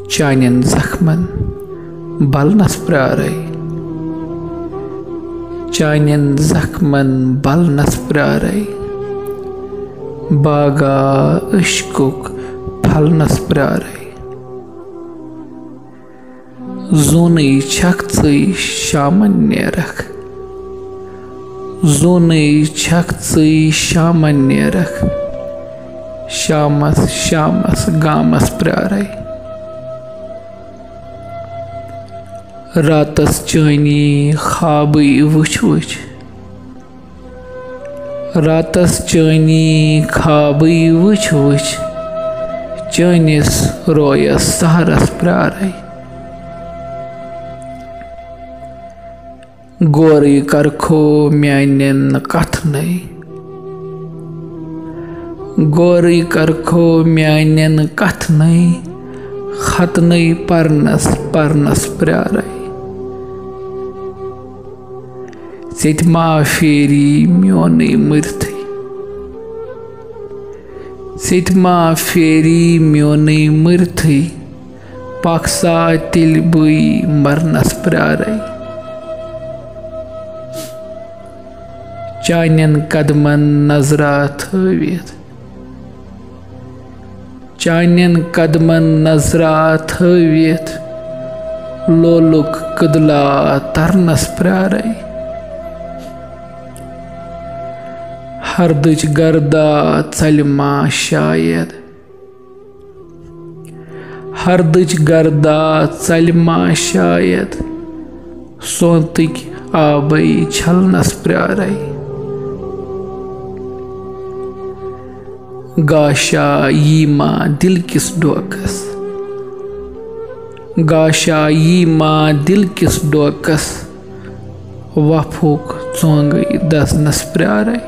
चान्यन जख्मन बलनस प्रारै, चान्यन जख्मन बलनस प्रारै, बागा इश्कुक फलनस प्रारै। जोनै छक यै शामन नेरख, जोनै छक यै शामन नेरख, शामस शामस गामस प्रारै। रातस चानी ख्वाबै वुच वुच, रातस चानी ख्वाबै वुच वुच, चानिस रोयस सहरस प्रारै। गोरी करखो म्यानन कथनै, गोरी करखो म्यानन कथनै, खतनै परनस परनस प्रारै। सेठमा फेरी म्योनै मृथै, सेठमा फेरी म्योनै मृथै, पाक्सा तिल बुई मरनस प्रारै। चान्यन कदमन नजरा थवित, चान्यन कदमन नजरा थवित, लोलुक कदला तरनस प्रारै। हरदच गर्दा चलमा शायद, हरदच गर्दा चलमा शायद, सोंतक आबै छलनस प्रारै। गाशा यीमा दिल किस डोकस, गाशा यीमा दिल किस डोकस, वफुक चोंग दसनस प्रारै।